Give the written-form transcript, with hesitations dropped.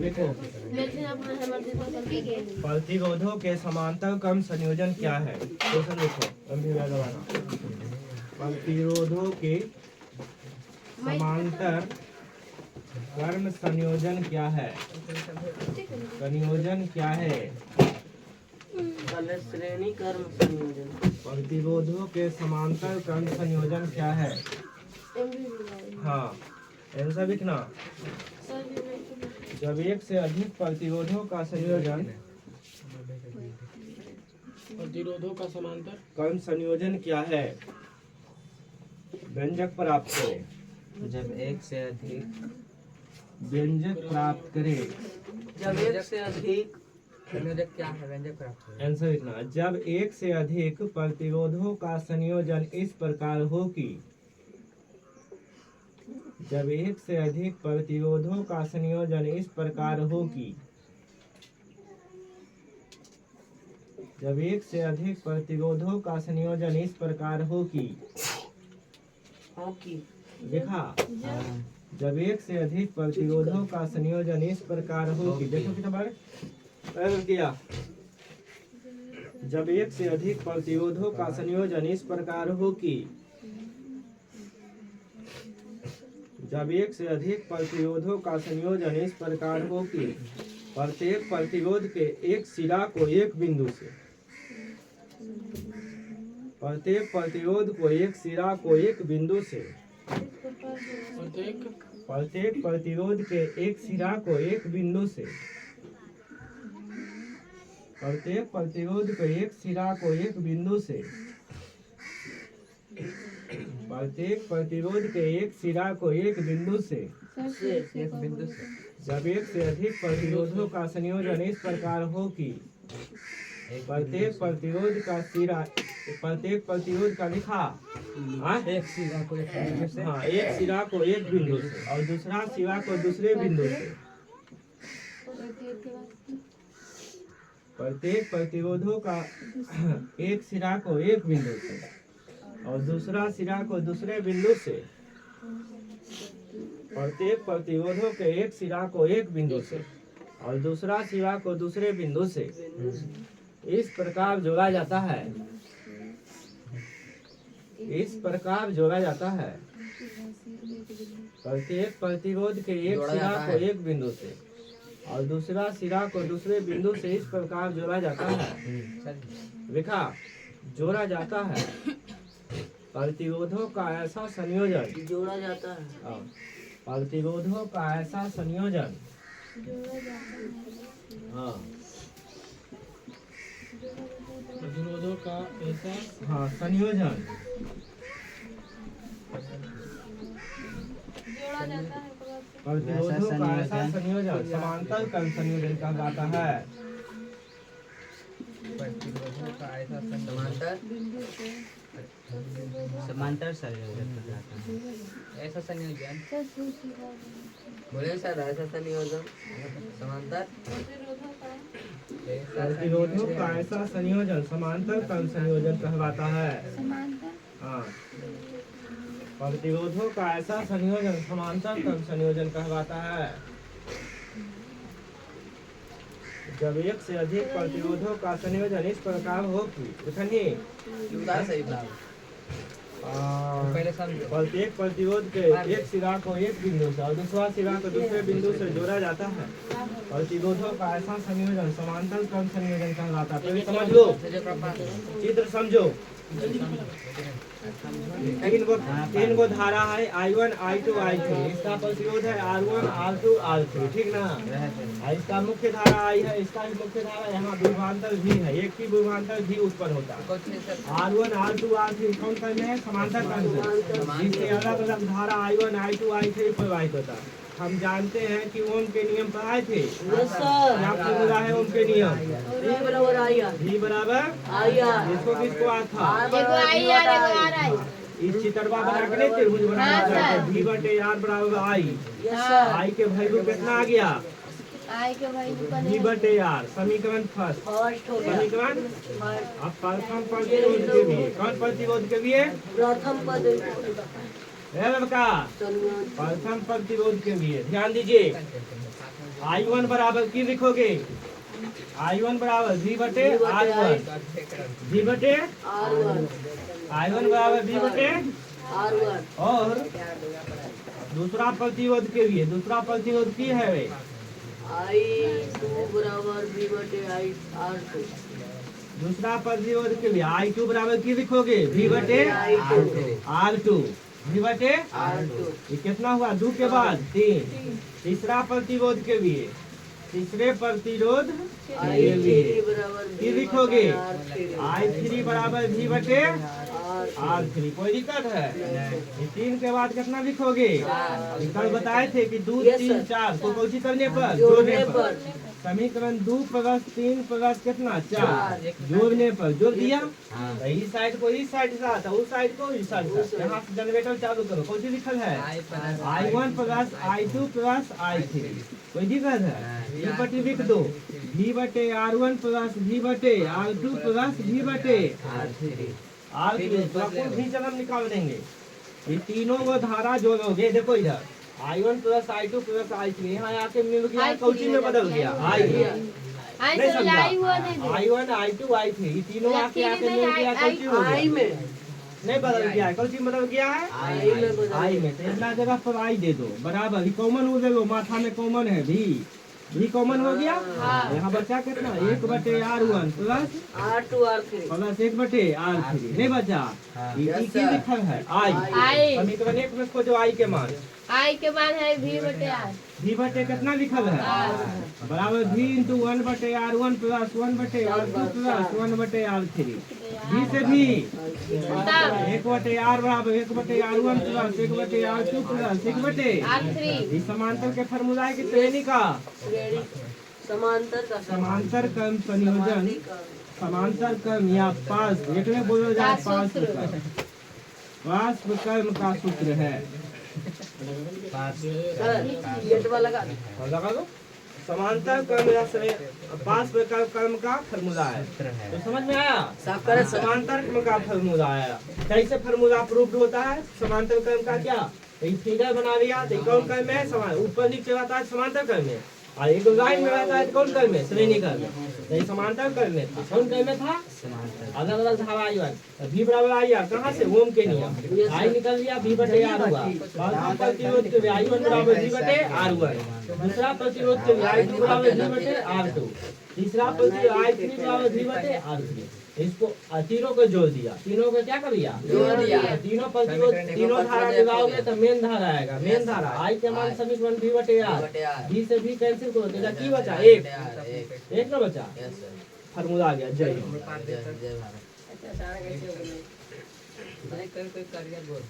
देखो, प्रतिरोधों के समांतर क्रम संयोजन क्या है? क्वेश्चन देखो, प्रतिरोधों के समांतर क्रम संयोजन क्या है? संयोजन क्या है? श्रेणी क्रम संयोजन। प्रतिरोधों के समांतर क्रम संयोजन क्या है? हाँ, आंसर लिखना। जब एक से अधिक प्रतिरोधों का संयोजन प्रतिरोधों का समांतर क्रम संयोजन क्या है? व्यंजक प्राप्त करें। जब एक से अधिक व्यंजक प्राप्त करें। जब एक से अधिक संयोजक क्या है? व्यंजक प्राप्त करें। आंसर लिखना। जब एक से अधिक प्रतिरोधों का संयोजन इस प्रकार हो कि जब एक से अधिक प्रतिरोधों का संयोजन इस प्रकार हो कि जब एक से अधिक प्रतिरोधों का संयोजन इस प्रकार हो कि देखा, जब एक से अधिक प्रतिरोधों का संयोजन इस प्रकार हो कि देखो कितना बार किया। जब एक से अधिक प्रतिरोधों का संयोजन इस प्रकार हो कि जब एक से अधिक प्रतिरोधों का संयोजन इस प्रकार हो कि प्रत्येक प्रतिरोध के एक सिरा को एक बिंदु से प्रत्येक प्रतिरोध को एक सिरा को एक बिंदु से प्रत्येक प्रतिरोध के एक सिरा को एक बिंदु से प्रत्येक प्रतिरोध को एक सिरा को एक बिंदु से प्रत्येक प्रतिरोध के एक सिरा को एक बिंदु से एक बिंदु से जब एक से अधिक प्रतिरोधों का संयोजन इस प्रकार हो कि प्रत्येक प्रतिरोध का सिरा प्रत्येक प्रतिरोध का लिखा एक सिरा को एक बिंदु से हाँ, एक सिरा को एक बिंदु से और दूसरा सिरा को दूसरे बिंदु से प्रत्येक प्रतिरोधों का एक सिरा को एक बिंदु से और दूसरा सिरा को दूसरे बिंदु से प्रत्येक प्रतिरोधों के एक सिरा को एक बिंदु से और दूसरा सिरा को दूसरे बिंदु से इस प्रकार जोड़ा जाता है। इस प्रकार जोड़ा जाता है। प्रत्येक प्रतिरोध के एक सिरा को एक बिंदु से और दूसरा सिरा को दूसरे बिंदु से इस प्रकार जोड़ा जाता है। लिखा, जोड़ा जाता है। प्रतिरोधों का ऐसा संयोजन जोड़ा जाता है। प्रतिरोधों का ऐसा संयोजन हाँ प्रतिरोधों का ऐसा हाँ संयोजन प्रतिरोधों का ऐसा संयोजन समांतर क्रम संयोजन कहलाता है। प्रतिरोधों का ऐसा समांतर संयोजन कहलाता है। ऐसा संयोजन बोले सर, ऐसा संयोजन समांतर प्रतिरोधों का ऐसा संयोजन समांतर क्रम संयोजन कहलाता है। हाँ, प्रतिरोधों का ऐसा संयोजन समांतर क्रम संयोजन कहलाता है। जब एक से अधिक प्रतिरोधों का संयोजन इस प्रकार हो कि प्रत्येक प्रतिरोध के एक सिरा को एक बिंदु से और दूसरा सिरा को दूसरे बिंदु से जोड़ा जाता है। प्रतिरोधों का ऐसा संयोजन समांतर क्रम संयोजन कहलाता है। तो समझ लो, चित्र समझो। तीन को धारा है I1, I2, I3। इसका प्रतिरोध है R1, R2, R3, ठीक ना। इसका मुख्य धारा I है, इसका भी मुख्य धारा यहाँ विभवांतर भी है। एक ही विभवांतर भी उत्पन्न होता है। R1, R2, R3 कौन क्रम में है? समांतर क्रम से। इससे अलग अलग धारा I1, I2, I3 प्रवाहित होता है। हम जानते हैं कि ओम के नियम पढ़ाए थे। क्या फॉर्मूला है ओम के नियम? V बराबर इसको किसको था? इस चित्रवा बना के नहीं त्रिभुज बनाना V बटे R बराबर I के वैल्यू कितना आ गया? V बटे R। समीकरण फर्स्ट समीकरण। अब प्रथम प्रतिरोध के लिए कौन प्रतिरोध के लिए? प्रथम पद है लड़का संयोजन प्रथम प्रतिरोध के लिए ध्यान दीजिए। I1 बराबर की लिखोगे? I1 बराबर V बटे R1, V बटे R1 I1 बराबर V बटे R1 और दूसरा प्रतिरोध के लिए दूसरा प्रतिरोध की है वे? I2 बराबर V बटे R2 दूसरा प्रतिरोध के लिए I2 बराबर की लिखोगे? V बटे R2, V बटे R2 ये कितना हुआ? 2 के बाद 3। तीसरा प्रतिरोध के लिए तीसरे प्रतिरोध के लिए I3 बराबर की V लिखोगे? बटे R3 I3 बराबर V बटे R3 R3। कोई दिक्कत है? ये 3 के बाद कितना लिखोगे? कल बताए थे कि 2 Yes, 3 sir. 4 को कौची करने पर जोड़ने पर समीकरण 2 प्लस 3 प्लस कितना 4 चार। जोड़ने पर जोड़ दिया। हाँ। तो इस साइड को इस साइड से आता, उस साइड को इस साइड से। यहाँ से जनरेटर चालू करो। कौन सी लिखल है? I1 plus I2 plus I3। कोई दिक्कत है? V बटे लिख दो। V बटे R1 प्लस V बटे R2 प्लस V बटे R3। कुल भी जब हम निकाल देंगे ये तीनों को धारा जोड़ोगे। देखो इधर I1 plus I2 plus I3 यहाँ आके मिल गया, कौची में बदल गया? नहीं समझा? I1 I2 I3 ये तीनों आके मिल गया, कौची हो I गया? में नहीं बदल गया है, कौची में बदल गया है? I में बदल I में। तो इतना जगह पर I दे दो बराबर। ये कॉमन हो गया, माथा में कॉमन है भी कॉमन हो गया। यहाँ बचा कितना? 1 बटे R1 plus R2 R3 plus 1 बटे R3 नहीं बचा। ये की लिखल है I। समीकरण 1 में खोजो I के मान। आई के मान है V बटे R। V बटे कितना लिखल है? बराबर V इंटू 1 बटे R1 प्लस 1 बटे R2 प्लस 1 बटे R3। V से भी 1 बटे R बराबर 1 बटे R1 प्लस 1 बटे R2 प्लस 1 बटे R3। इस समांतर के फार्मूला है कि श्रेणी का? श्रेणी समांतर का समांतर क्रम संयोजन, समांतर क्रम या पास एक में बोला जाए पास क्रम का सूत्र है। गेट वाला लगा लगा दो। समांतर क्रम या पास क्रम का फार्मूला है। तो समझ में आया? साफ करे समांतर क्रम का फार्मूला आया। कैसे फार्मूला प्रूफ होता है? समांतर क्रम का क्या? एक फिगर बना लिया तो कौन क्रम है? ऊपर नीचे रहता है समांतर क्रम में, और एक लाइन में रहता है तो कौन क्रम में? श्रेणी क्रम में। तो समांतर क्रम में था, कौन क्रम में था? अलग अलग धारा I1 V बराबर I कहाँ से? ओम के नियम। I निकल लिया, V बटे R हुआ। दूसरा प्रतिरोध के लिए I1 बराबर V बटे R1। दूसरा प्रतिरोध के लिए I2 बराबर V बटे R2। तीसरा प्रतिरोध I3 बराबर V बटे R3। इसको तीनों को जोड़ दिया। तीनों को क्या कर दिया? जोड़ दिया। तीनों प्रतिरोध तीनों धारा लगाओगे तो मेन धारा आएगा। मेन धारा I के मान समीकरण V बटे R। V से V कैंसिल करो तो की बचा? 1 ना बचा। फार्मूला आ गया। जय हिंद। कोई कार्य बोल